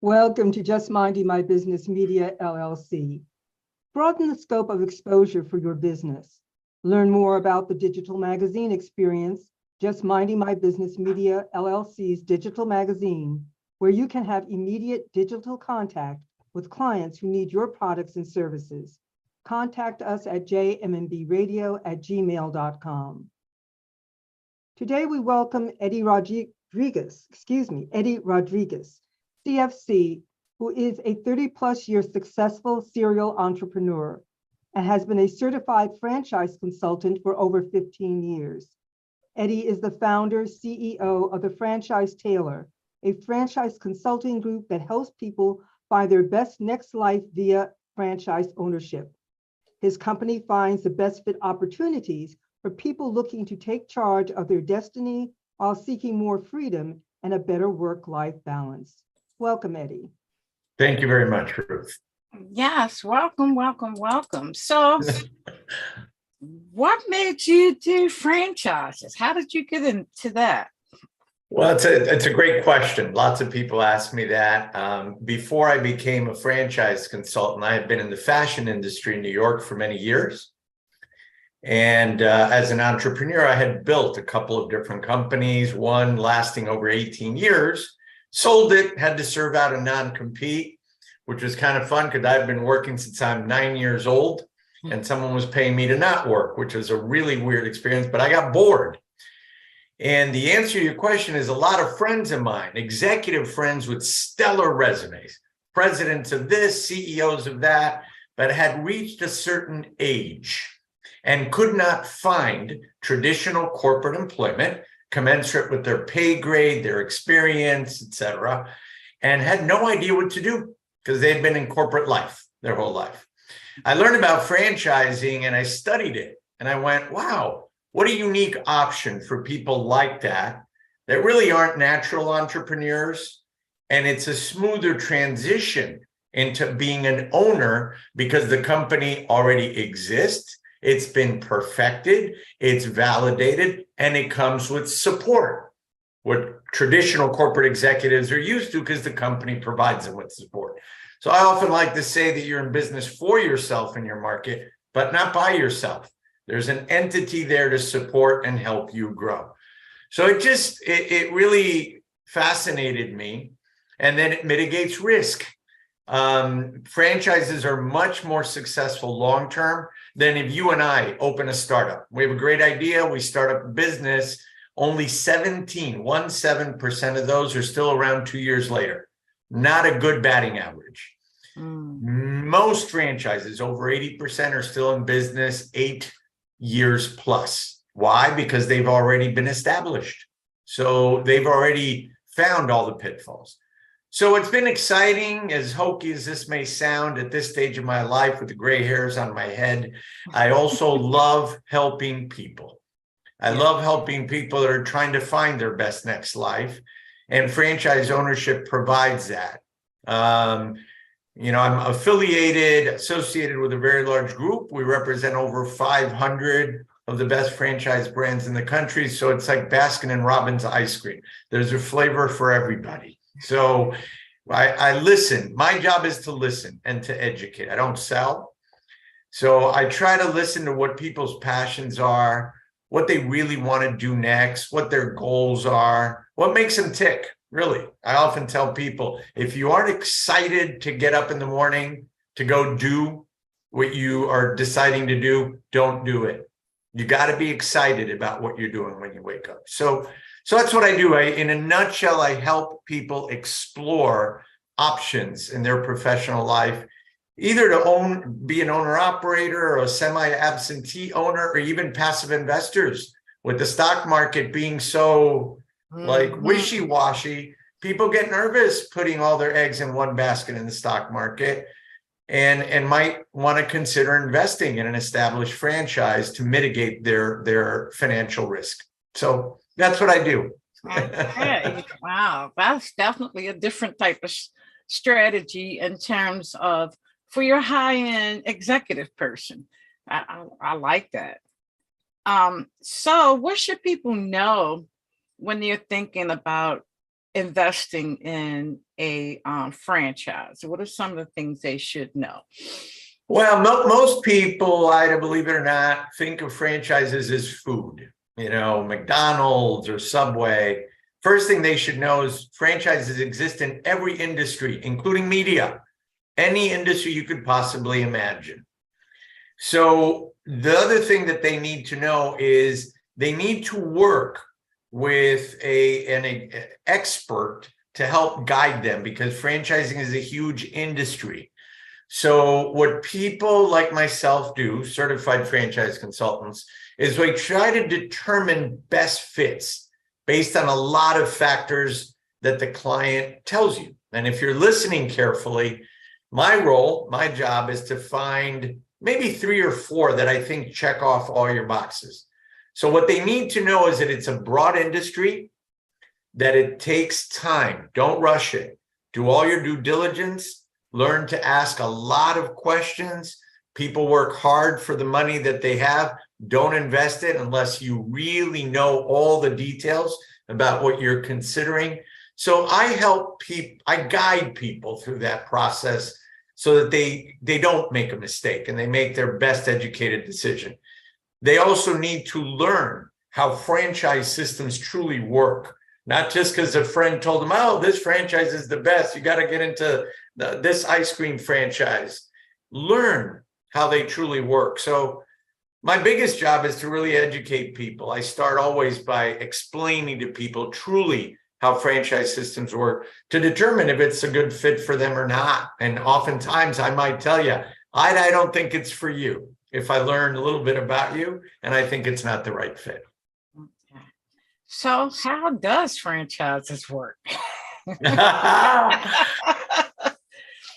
Welcome to Just Minding My Business Media, LLC. Broaden the scope of exposure for your business. Learn more about the digital magazine experience, Just Minding My Business Media, LLC's digital magazine, where you can have immediate digital contact with clients who need your products and services. Contact us at jmmbradio@gmail.com. Today, we welcome Eddie Rodriguez, CFC, who is a 30-plus year successful serial entrepreneur and has been a certified franchise consultant for over 15 years. Eddie is the founder, CEO of the Franchise Tailor, a franchise consulting group that helps people find their best next life via franchise ownership. His company finds the best fit opportunities for people looking to take charge of their destiny while seeking more freedom and a better work-life balance. Welcome, Eddie. Thank you very much, Ruth. Yes, welcome, welcome, welcome. So what made you do franchises? How did you get into that? Well, it's a great question. Lots of people ask me that. Before I became a franchise consultant, I had been in the fashion industry in New York for many years. And as an entrepreneur, I had built a couple of different companies, one lasting over 18 years, sold it, had to serve out a non-compete, which was kind of fun because I've been working since I'm 9 years old and someone was paying me to not work, which was a really weird experience, but I got bored. And the answer to your question is a lot of friends of mine, executive friends with stellar resumes, presidents of this, CEOs of that, but had reached a certain age and could not find traditional corporate employment commensurate with their pay grade, their experience, et cetera, and had no idea what to do because they had been in corporate life their whole life. I learned about franchising and I studied it and I went, wow, what a unique option for people like that really aren't natural entrepreneurs. And it's a smoother transition into being an owner because the company already exists. It's been perfected, it's validated, and it comes with support, what traditional corporate executives are used to because the company provides them with support. So I often like to say that you're in business for yourself in your market, but not by yourself. There's an entity there to support and help you grow. So it really fascinated me. And then it mitigates risk. Franchises are much more successful long-term than if you and I open a startup. We have a great idea, we start up a business, only 17% of those are still around 2 years later. Not a good batting average. Most franchises, over 80%, are still in business 8 years plus. Why? Because they've already been established. So they've already found all the pitfalls. So it's been exciting, as hokey as this may sound at this stage of my life with the gray hairs on my head. I also love helping people. I love helping people that are trying to find their best next life. And franchise ownership provides that. I'm associated with a very large group. We represent over 500 of the best franchise brands in the country. So it's like Baskin and Robbins ice cream. There's a flavor for everybody. So I listen. My job is to listen and to educate. I don't sell. So I try to listen to what people's passions are, what they really want to do next, what their goals are, what makes them tick, really. I often tell people, if you aren't excited to get up in the morning to go do what you are deciding to do, don't do it. You got to be excited about what you're doing when you wake up. So that's what I do. In a nutshell, I help people explore options in their professional life, either to be an owner-operator or a semi-absentee owner, or even passive investors. With the stock market being so wishy-washy, people get nervous putting all their eggs in one basket in the stock market and might want to consider investing in an established franchise to mitigate their financial risk. So that's what I do. Okay. Wow. That's definitely a different type of strategy in terms of for your high-end executive person. I like that. So what should people know when they're thinking about investing in a franchise? What are some of the things they should know? Well, most people, Ida, believe it or not, think of franchises as food, McDonald's or Subway. First thing they should know is franchises exist in every industry, including media, any industry you could possibly imagine. So the other thing that they need to know is they need to work with an expert to help guide them, because franchising is a huge industry. So what people like myself do, certified franchise consultants, is we try to determine best fits based on a lot of factors that the client tells you. And if you're listening carefully, my job is to find maybe 3 or 4 that I think check off all your boxes. So what they need to know is that it's a broad industry, that it takes time. Don't rush it. Do all your due diligence. Learn to ask a lot of questions. People work hard for the money that they have. Don't invest it unless you really know all the details about what you're considering. So I guide people through that process so that they don't make a mistake and they make their best educated decision. They also need to learn how franchise systems truly work, not just because a friend told them, oh, this franchise is the best, you got to get into this ice cream franchise. Learn how they truly work. So my biggest job is to really educate people. I start always by explaining to people truly how franchise systems work to determine if it's a good fit for them or not. And oftentimes I might tell you, I don't think it's for you if I learn a little bit about you and I think it's not the right fit. Okay. So how does franchises work?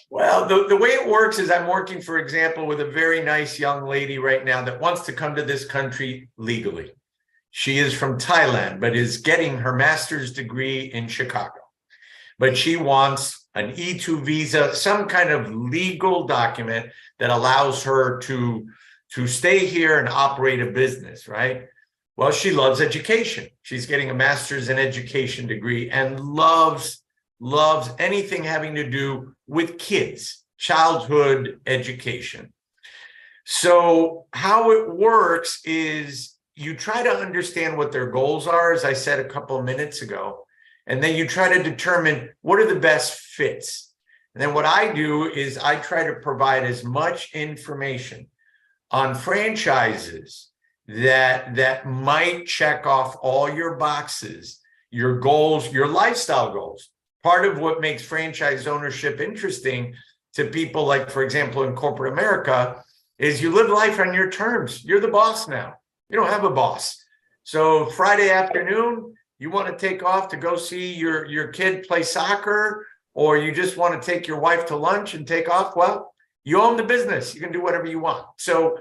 Well, the way it works is I'm working, for example, with a very nice young lady right now that wants to come to this country legally. She is from Thailand, but is getting her master's degree in Chicago. But she wants an E2 visa, some kind of legal document that allows her to stay here and operate a business, right? Well, she loves education. She's getting a master's in education degree and loves anything having to do with kids, childhood education. So how it works is you try to understand what their goals are, as I said a couple of minutes ago, and then you try to determine what are the best fits. And then what I do is I try to provide as much information on franchises that might check off all your boxes, your goals, your lifestyle goals. Part of what makes franchise ownership interesting to people, like, for example, in corporate America, is you live life on your terms. You're the boss now. You don't have a boss. So Friday afternoon, you want to take off to go see your kid play soccer, or you just want to take your wife to lunch and take off. Well, you own the business. You can do whatever you want. So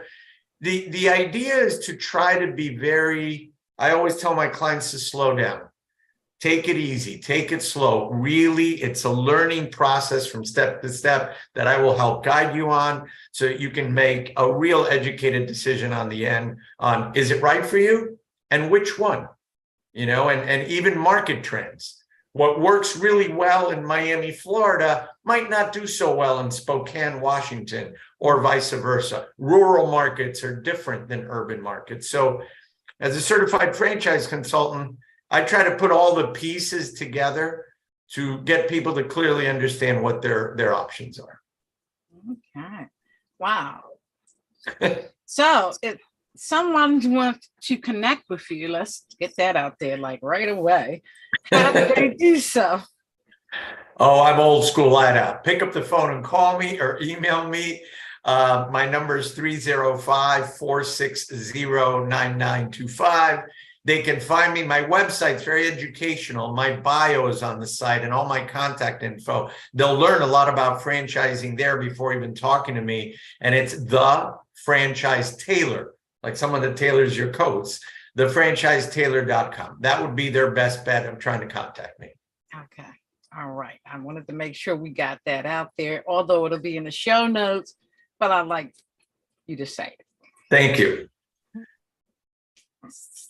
the idea is to try to be I always tell my clients to slow down. Take it easy, take it slow. Really, it's a learning process from step to step that I will help guide you on so that you can make a real educated decision on the end on, is it right for you and which one, and even market trends. What works really well in Miami, Florida might not do so well in Spokane, Washington, or vice versa. Rural markets are different than urban markets. So as a certified franchise consultant, I try to put all the pieces together to get people to clearly understand what their options are. Okay. Wow. So if someone wants to connect with you, let's get that out there like right away. How do they do so? Oh, I'm old school, Ida. Pick up the phone and call me or email me. My number is 305-460-9925. They can find me. My website's very educational. My bio is on the site and all my contact info. They'll learn a lot about franchising there before even talking to me. And it's the Franchise Tailor, like someone that tailors your coats, thefranchisetailor.com. That would be their best bet of trying to contact me. Okay. All right. I wanted to make sure we got that out there, although it'll be in the show notes, but I'd like you to say it. Thank you.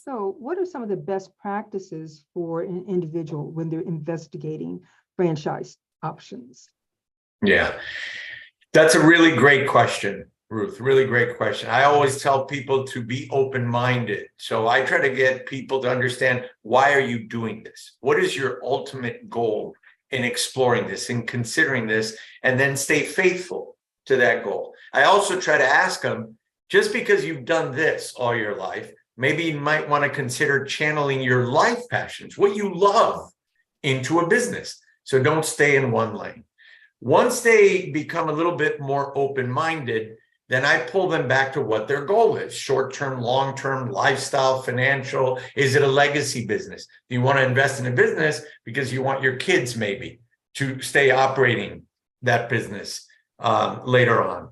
So what are some of the best practices for an individual when they're investigating franchise options? Yeah, that's a really great question, Ruth. Really great question. I always tell people to be open-minded. So I try to get people to understand, why are you doing this? What is your ultimate goal in exploring this, in considering this, and then stay faithful to that goal. I also try to ask them, just because you've done this all your life, maybe you might want to consider channeling your life passions, what you love, into a business. So don't stay in one lane. Once they become a little bit more open-minded, then I pull them back to what their goal is: short-term, long-term, lifestyle, financial. Is it a legacy business? Do you want to invest in a business because you want your kids maybe to stay operating that business later on?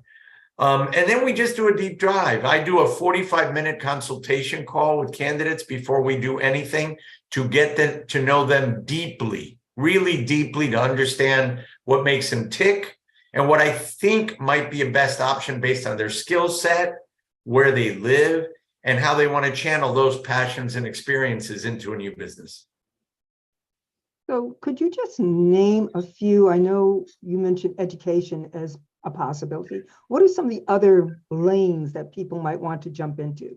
And then we just do a deep dive. I do a 45-minute consultation call with candidates before we do anything, to get them to know them deeply, really deeply, to understand what makes them tick, and what I think might be a best option based on their skill set, where they live, and how they want to channel those passions and experiences into a new business. So could you just name a few? I know you mentioned education as a possibility. What are some of the other lanes that people might want to jump into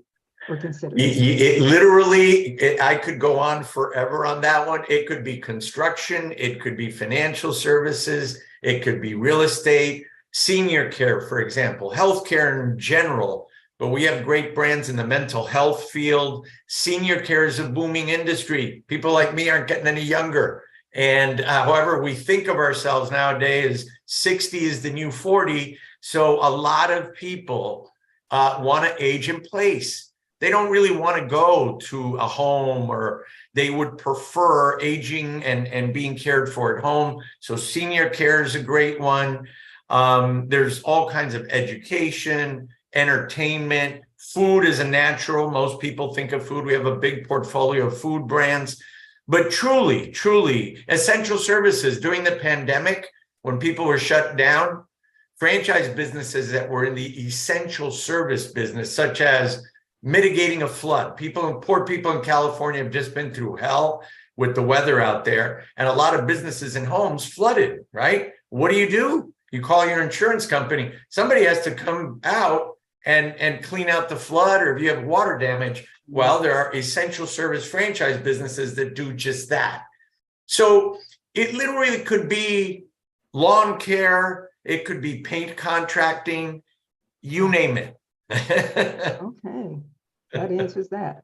or consider? I could go on forever on that one. It could be construction, it could be financial services, it could be real estate, senior care, for example, healthcare in general. But we have great brands in the mental health field. Senior care is a booming industry. People like me aren't getting any younger. And however, we think of ourselves nowadays, 60 is the new 40. So a lot of people want to age in place. They don't really want to go to a home, or they would prefer aging and being cared for at home. So senior care is a great one. There's all kinds of education, entertainment, food is a natural. Most people think of food. We have a big portfolio of food brands. But truly, truly, essential services during the pandemic, when people were shut down, franchise businesses that were in the essential service business, such as mitigating a flood. Poor people in California have just been through hell with the weather out there, and a lot of businesses and homes flooded, right? What do? You call your insurance company. Somebody has to come out and clean out the flood, or if you have water damage. Well, there are essential service franchise businesses that do just that. So it literally could be lawn care, it could be paint contracting, you name it. Okay, that answers that.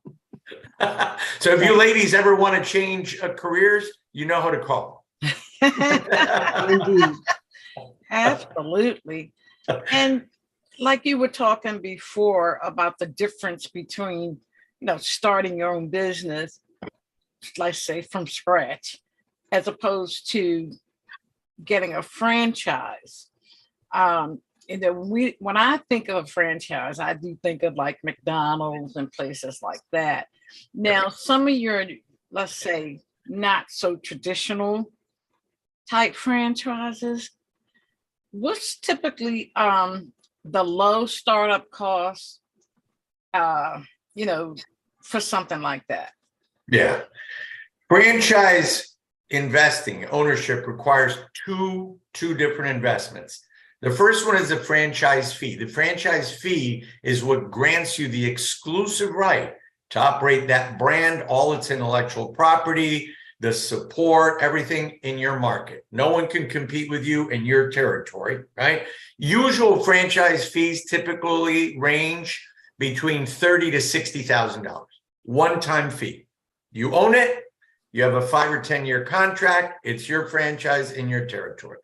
So if you ladies ever want to change careers, you know how to call. Indeed. Absolutely. And like you were talking before about the difference between, starting your own business, let's say from scratch, as opposed to getting a franchise. When I think of a franchise, I do think of like McDonald's and places like that. Now, some of your, let's say, not so traditional type franchises, what's typically the low startup cost, for something like that? Yeah. Franchise investing, ownership requires two different investments. The first one is the franchise fee. The franchise fee is what grants you the exclusive right to operate that brand, all its intellectual property, the support, everything in your market. No one can compete with you in your territory, right? Usual franchise fees typically range between $30,000 to $60,000. One-time fee. You own it, you have a 5 or 10-year contract, it's your franchise in your territory.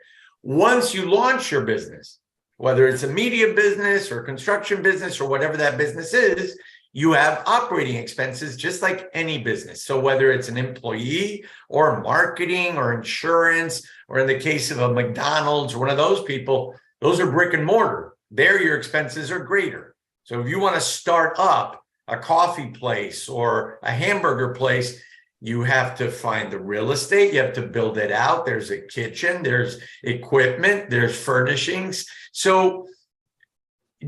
Once you launch your business, whether it's a media business or construction business or whatever that business is, you have operating expenses just like any business. So whether it's an employee or marketing or insurance, or in the case of a McDonald's or one of those people, those are brick and mortar. There, your expenses are greater. So if you want to start up a coffee place or a hamburger place, you have to find the real estate, you have to build it out. There's a kitchen, there's equipment, there's furnishings. So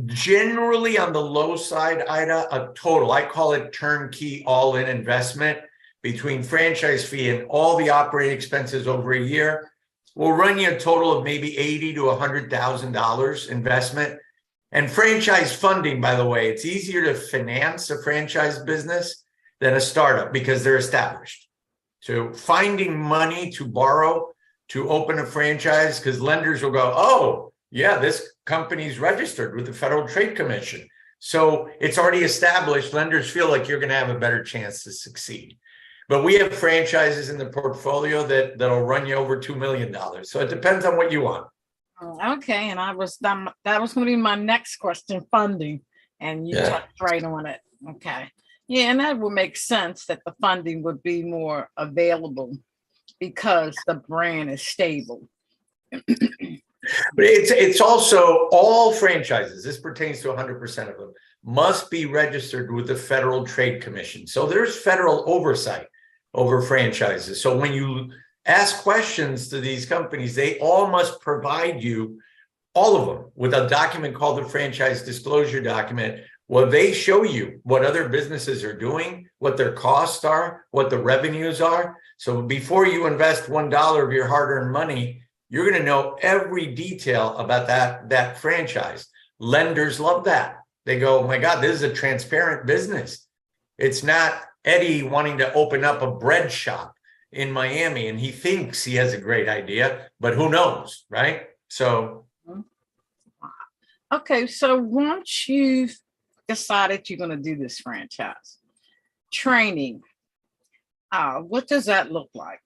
Generally on the low side, Ida, a total, I call it turnkey all-in investment between franchise fee and all the operating expenses over a year will run you a total of maybe $80,000 to $100,000 investment. And franchise funding, by the way, it's easier to finance a franchise business than a startup because they're established. So finding money to borrow to open a franchise, because lenders will go, oh, yeah, this company's registered with the Federal Trade Commission. So it's already established. Lenders feel like you're going to have a better chance to succeed. But we have franchises in the portfolio that'll run you over $2 million. So it depends on what you want. Okay, and that was going to be my next question, funding, and you touched right on it. Okay, yeah, and that would make sense that the funding would be more available because the brand is stable. But it's also all franchises, this pertains to 100% of them, must be registered with the Federal Trade Commission. So there's federal oversight over franchises. So when you ask questions to these companies, they all must provide you, all of them, with a document called the Franchise Disclosure Document, where they show you what other businesses are doing, what their costs are, what the revenues are. So before you invest $1 of your hard-earned money, you're going to know every detail about that franchise. Lenders love that. They go, oh my God, this is a transparent business. It's not Eddie wanting to open up a bread shop in Miami and he thinks he has a great idea, but who knows, right? So. Okay, so once you've decided you're going to do this franchise, training, what does that look like?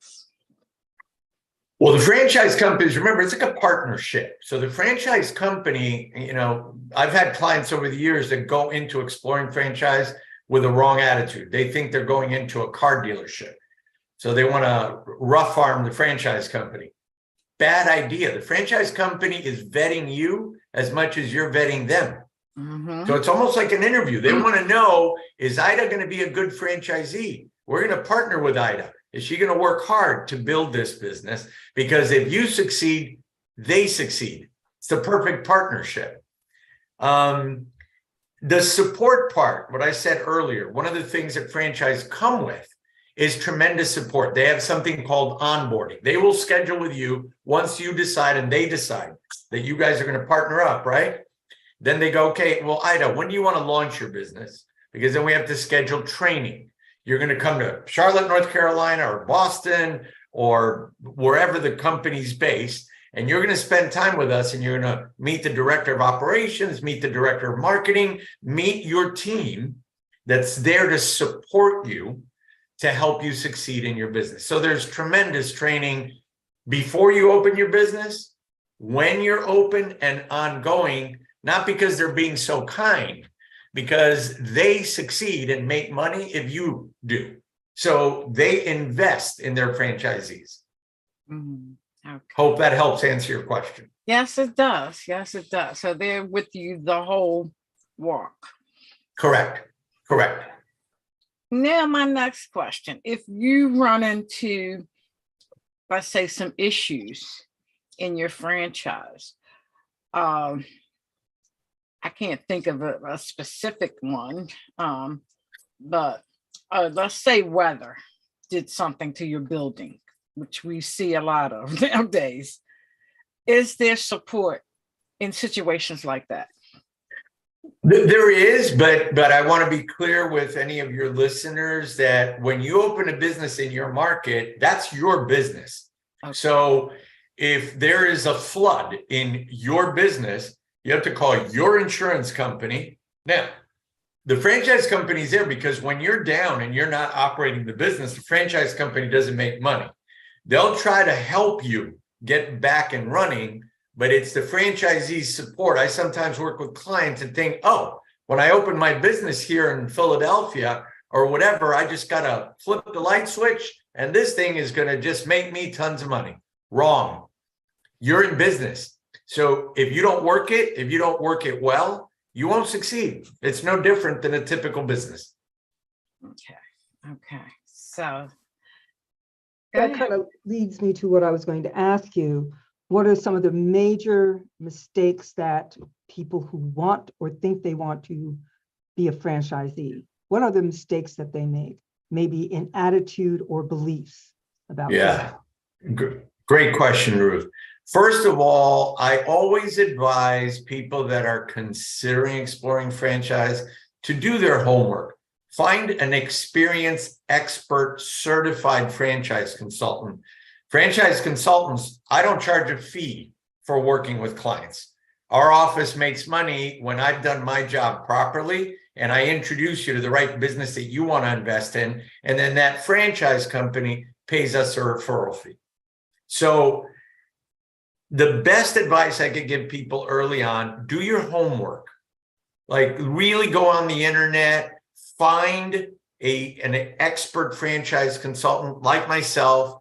Well, the franchise companies, remember, it's like a partnership. So the franchise company, you know, I've had clients over the years that go into exploring franchise with a wrong attitude. They think they're going into a car dealership. So they want to rough arm the franchise company. Bad idea. The franchise company is vetting you as much as you're vetting them. Mm-hmm. So it's almost like an interview. They want to know, is Ida going to be a good franchisee? We're going to partner with Ida. Is she going to work hard to build this business? Because if you succeed, they succeed. It's the perfect partnership. The support part, what I said earlier, one of the things that franchise come with is tremendous support. They have something called onboarding. They will schedule with you once you decide and they decide that you guys are going to partner up, right? Then they go, okay, well, Ida, when do you want to launch your business? Because then we have to schedule training. You're going to come to Charlotte, North Carolina, or Boston, or wherever the company's based, and you're going to spend time with us, and you're going to meet the director of operations, meet the director of marketing, meet your team that's there to support you to help you succeed in your business. So there's tremendous training before you open your business, when you're open, and ongoing, not because they're being so kind, because they succeed and make money if you do. So they invest in their franchisees. Mm-hmm. Okay. Hope that helps answer your question. Yes, it does. Yes, it does. So they're with you the whole walk. Correct. Correct. Now, my next question. If you run into, let's say, some issues in your franchise, I can't think of a specific one, but let's say weather did something to your building, which we see a lot of nowadays. Is there support in situations like that? There is, but I want to be clear with any of your listeners that when you open a business in your market, that's your business. Okay. So if there is a flood in your business, you have to call your insurance company. Now, the franchise company is there because when you're down and you're not operating the business, the franchise company doesn't make money. They'll try to help you get back and running, but it's the franchisee's support. I sometimes work with clients and think, oh, when I open my business here in Philadelphia or whatever, I just got to flip the light switch and this thing is going to just make me tons of money. Wrong. You're in business. So if you don't work it well, you won't succeed. It's no different than a typical business. Okay. So that kind of leads me to what I was going to ask you. What are some of the major mistakes that people who want or think they want to be a franchisee? What are the mistakes that they make, maybe in attitude or beliefs about Yeah, great question, Ruth. First of all, I always advise people that are considering exploring franchise to do their homework. Find an experienced, expert, certified franchise consultant. Franchise consultants, I don't charge a fee for working with clients. Our office makes money when I've done my job properly and I introduce you to the right business that you want to invest in, and then that franchise company pays us a referral fee. So the best advice I could give people early on, do your homework. Like really go on the internet, find an expert franchise consultant like myself,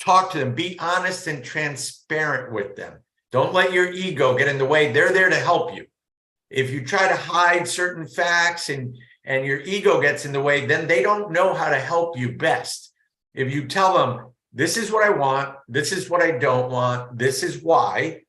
talk to them, be honest and transparent with them. Don't let your ego get in the way. They're there to help you. If you try to hide certain facts and your ego gets in the way, then they don't know how to help you best. If you tell them, this is what I want, this is what I don't want, this is why,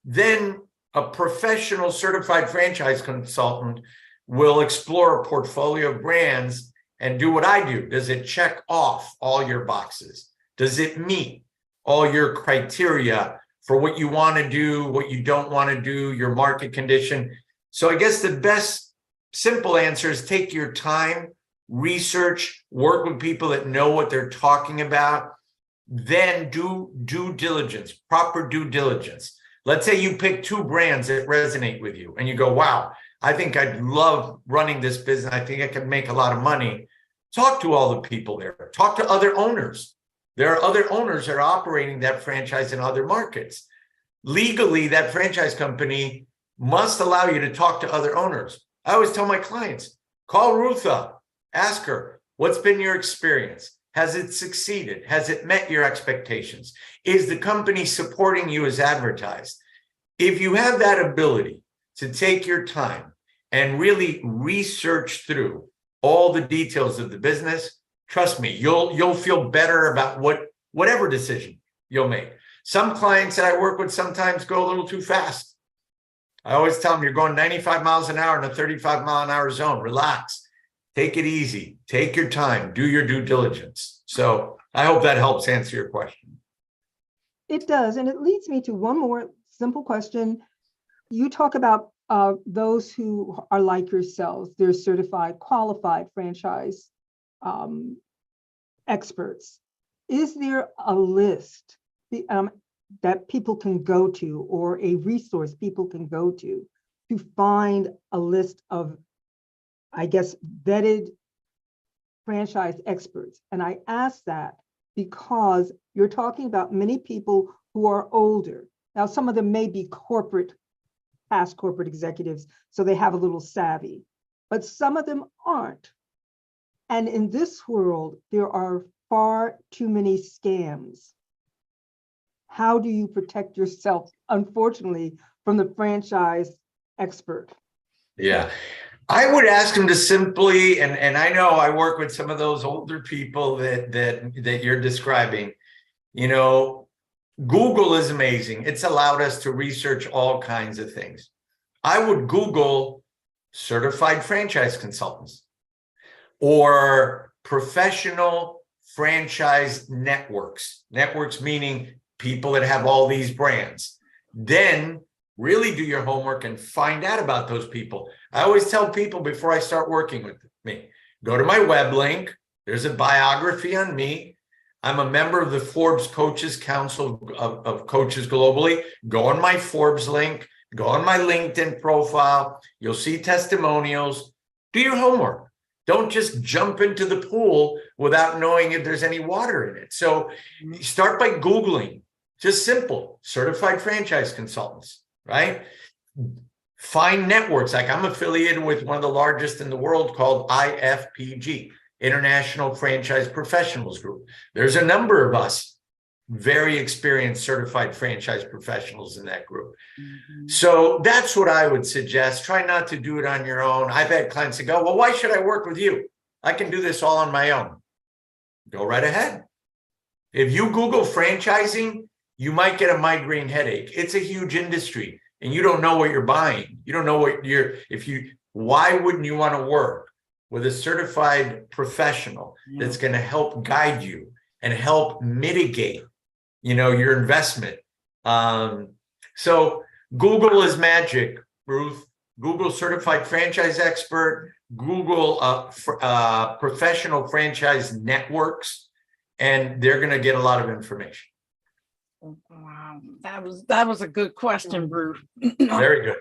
then a professional certified franchise consultant will explore a portfolio of brands and do what I do. Does it check off all your boxes? Does it meet all your criteria for what you want to do, what you don't want to do, your market condition? So I guess the best simple answer is take your time, research, work with people that know what they're talking about, then do due diligence, proper due diligence. Let's say you pick 2 brands that resonate with you and you go, wow, I think I'd love running this business. I think I could make a lot of money. Talk to all the people there. Talk to other owners. There are other owners that are operating that franchise in other markets. Legally, that franchise company must allow you to talk to other owners. I always tell my clients, call Ruth up, ask her, what's been your experience? Has it succeeded? Has it met your expectations? Is the company supporting you as advertised? If you have that ability to take your time and really research through all the details of the business, trust me, you'll feel better about whatever decision you'll make. Some clients that I work with sometimes go a little too fast. I always tell them, you're going 95 miles an hour in a 35 mile an hour zone. Relax. Take it easy. Take your time. Do your due diligence. So I hope that helps answer your question. It does. And it leads me to one more simple question. You talk about those who are like yourselves, they're certified, qualified franchise experts. Is there a list that people can go to, or a resource people can go to find a list of, I guess, vetted franchise experts? And I ask that because you're talking about many people who are older. Now, some of them may be past corporate executives, so they have a little savvy, but some of them aren't. And in this world, there are far too many scams. How do you protect yourself, unfortunately, from the franchise expert? Yeah. I would ask them to simply, and I know I work with some of those older people that you're describing. You know, Google is amazing. It's allowed us to research all kinds of things. I would Google certified franchise consultants or professional franchise networks. Networks meaning people that have all these brands. Then really do your homework and find out about those people. I always tell people before I start working with me, go to my web link. There's a biography on me. I'm a member of the Forbes Coaches Council of Coaches globally. Go on my Forbes link, go on my LinkedIn profile. You'll see testimonials. Do your homework. Don't just jump into the pool without knowing if there's any water in it. So start by Googling, just simple, certified franchise consultants. Right? Find networks. Like I'm affiliated with one of the largest in the world called IFPG, International Franchise Professionals Group. There's a number of us very experienced certified franchise professionals in that group. Mm-hmm. So that's what I would suggest. Try not to do it on your own. I've had clients that go, well, why should I work with you? I can do this all on my own. Go right ahead. If you Google franchising, you might get a migraine headache. It's a huge industry. and you don't know what you're buying. You don't know what why wouldn't you want to work with a certified professional that's going to help guide you and help mitigate, your investment? So Google is magic, Ruth. Google certified franchise expert, Google professional franchise networks, and they're going to get a lot of information. Wow, that was a good question, Bruce. Very good.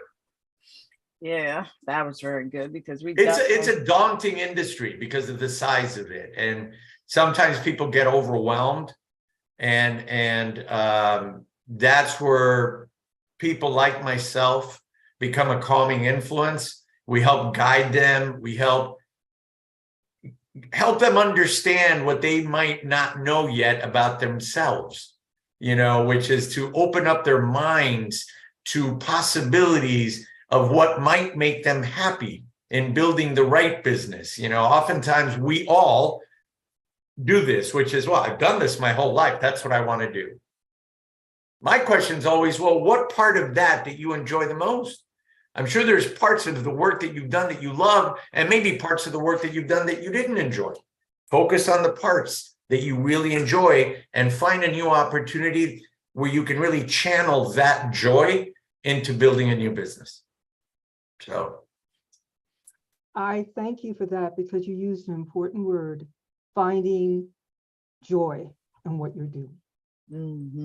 Yeah, that was very good because it's a daunting industry because of the size of it, and sometimes people get overwhelmed, and that's where people like myself become a calming influence. We help guide them. We help them understand what they might not know yet about themselves, which is to open up their minds to possibilities of what might make them happy in building the right business. Oftentimes we all do this, which is, well, I've done this my whole life. That's what I want to do. My question is always, well, what part of that you enjoy the most? I'm sure there's parts of the work that you've done that you love, and maybe parts of the work that you've done that you didn't enjoy. Focus on the parts that you really enjoy and find a new opportunity where you can really channel that joy into building a new business. So I thank you for that, because you used an important word, finding joy in what you're doing.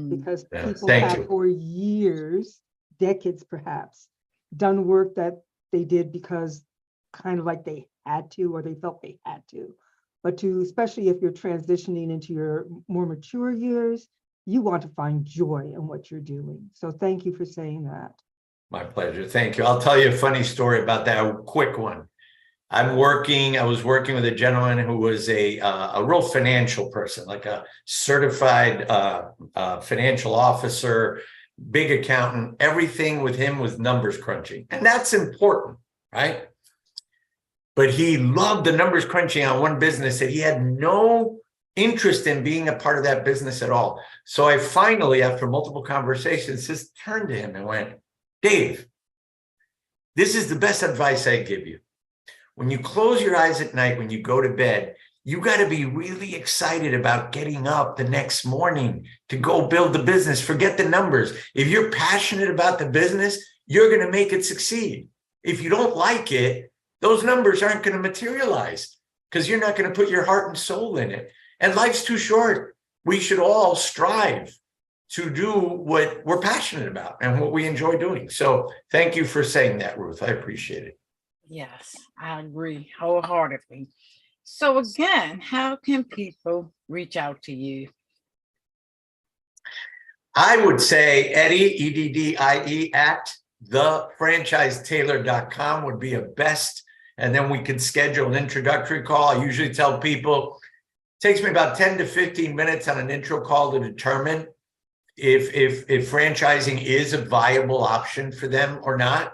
Because people have for years, decades perhaps, done work that they did because kind of like they had to, or they felt they had to. But especially if you're transitioning into your more mature years, you want to find joy in what you're doing. So thank you for saying that. My pleasure. Thank you. I'll tell you a funny story about that, a quick one. I was working with a gentleman who was a real financial person, like a certified financial officer, big accountant. Everything with him was numbers crunching. And that's important, right? But he loved the numbers crunching on one business that he had no interest in being a part of that business at all. So I finally, after multiple conversations, just turned to him and went, Dave, this is the best advice I give you. When you close your eyes at night, when you go to bed, you got to be really excited about getting up the next morning to go build the business. Forget the numbers. If you're passionate about the business, you're going to make it succeed. If you don't like it, those numbers aren't going to materialize because you're not going to put your heart and soul in it. And life's too short. We should all strive to do what we're passionate about and what we enjoy doing. So thank you for saying that, Ruth. I appreciate it. Yes, I agree wholeheartedly. So again, how can people reach out to you? I would say Eddie, EDDIE, at thefranchisetailor.com would be a best. And then we could schedule an introductory call. I usually tell people it takes me about 10 to 15 minutes on an intro call to determine if franchising is a viable option for them or not.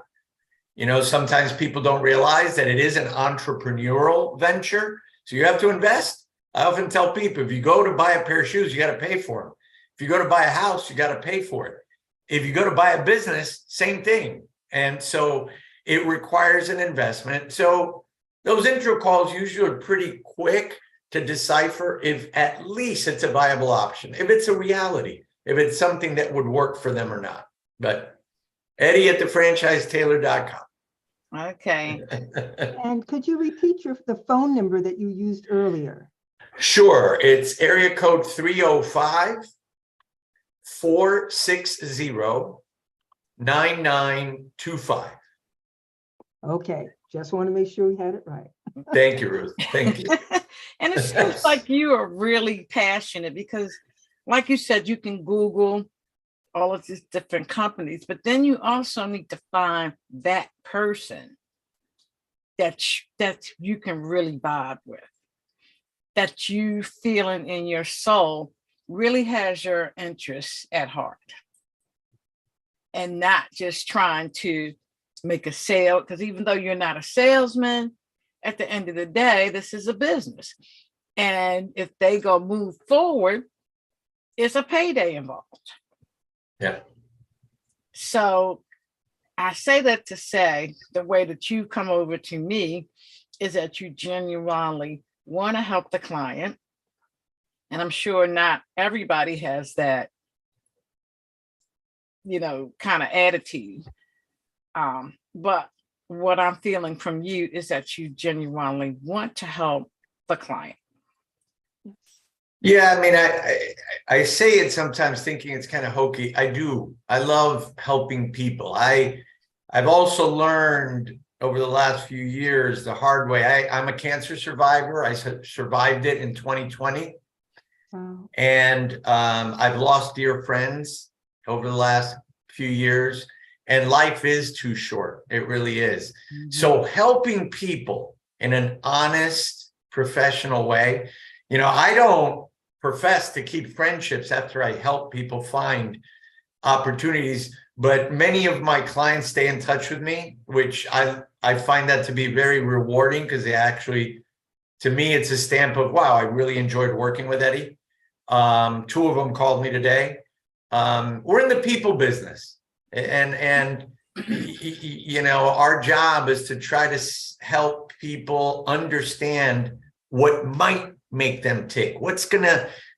Sometimes people don't realize that it is an entrepreneurial venture. So you have to invest. I often tell people, if you go to buy a pair of shoes, you got to pay for them. If you go to buy a house, you got to pay for it. If you go to buy a business, same thing. And so it requires an investment. So those intro calls usually are pretty quick to decipher if at least it's a viable option, if it's a reality, if it's something that would work for them or not. But Eddie at thefranchisetailor.com. Okay. And could you repeat the phone number that you used earlier? Sure. It's area code 305-460-9925. Okay. Just want to make sure we had it right. Thank you, Ruth. Thank you. And it seems like you are really passionate because, like you said, you can Google all of these different companies, but then you also need to find that person that you can really vibe with, that you feeling in your soul really has your interests at heart, and not just trying to make a sale. Because even though you're not a salesman, at the end of the day, this is a business. And if they go move forward, it's a payday involved. Yeah. So I say that to say the way that you come over to me is that you genuinely want to help the client. And I'm sure not everybody has that, kind of attitude. But what I'm feeling from you is that you genuinely want to help the client. Yeah, I mean, I say it sometimes thinking it's kind of hokey. I do. I love helping people. I've also learned over the last few years the hard way. I'm a cancer survivor. I survived it in 2020. Wow. And I've lost dear friends over the last few years. And life is too short. It really is. Mm-hmm. So helping people in an honest, professional way, I don't profess to keep friendships after I help people find opportunities, but many of my clients stay in touch with me, which I find that to be very rewarding because they actually, to me, it's a stamp of, wow, I really enjoyed working with Eddie. 2 of them called me today. We're in the people business, and our job is to try to help people understand what might make them tick.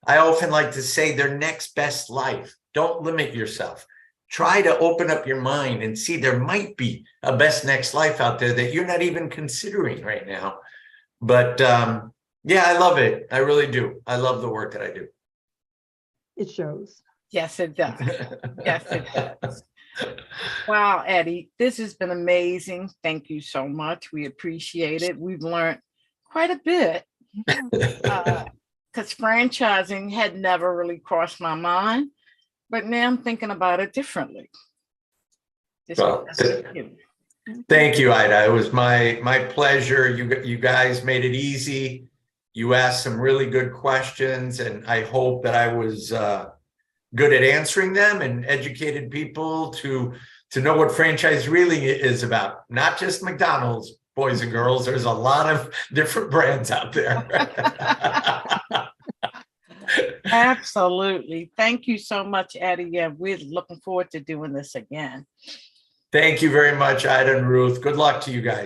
I often like to say, their next best life. Don't limit yourself. Try to open up your mind and see there might be a best next life out there that you're not even considering right now. But yeah, I love it. I really do. I love the work that I do. It shows. Yes, it does. Yes, it does. Wow, Eddie, this has been amazing. Thank you so much. We appreciate it. We've learned quite a bit because franchising had never really crossed my mind, but now I'm thinking about it differently. Well, thank you, Ida. It was my pleasure. You guys made it easy. You asked some really good questions, and I hope that I was good at answering them and educated people to know what franchise really is about. Not just McDonald's, boys and girls. There's a lot of different brands out there. Absolutely. Thank you so much, Eddie. Yeah, we're looking forward to doing this again. Thank you very much, Ida and Ruth. Good luck to you guys.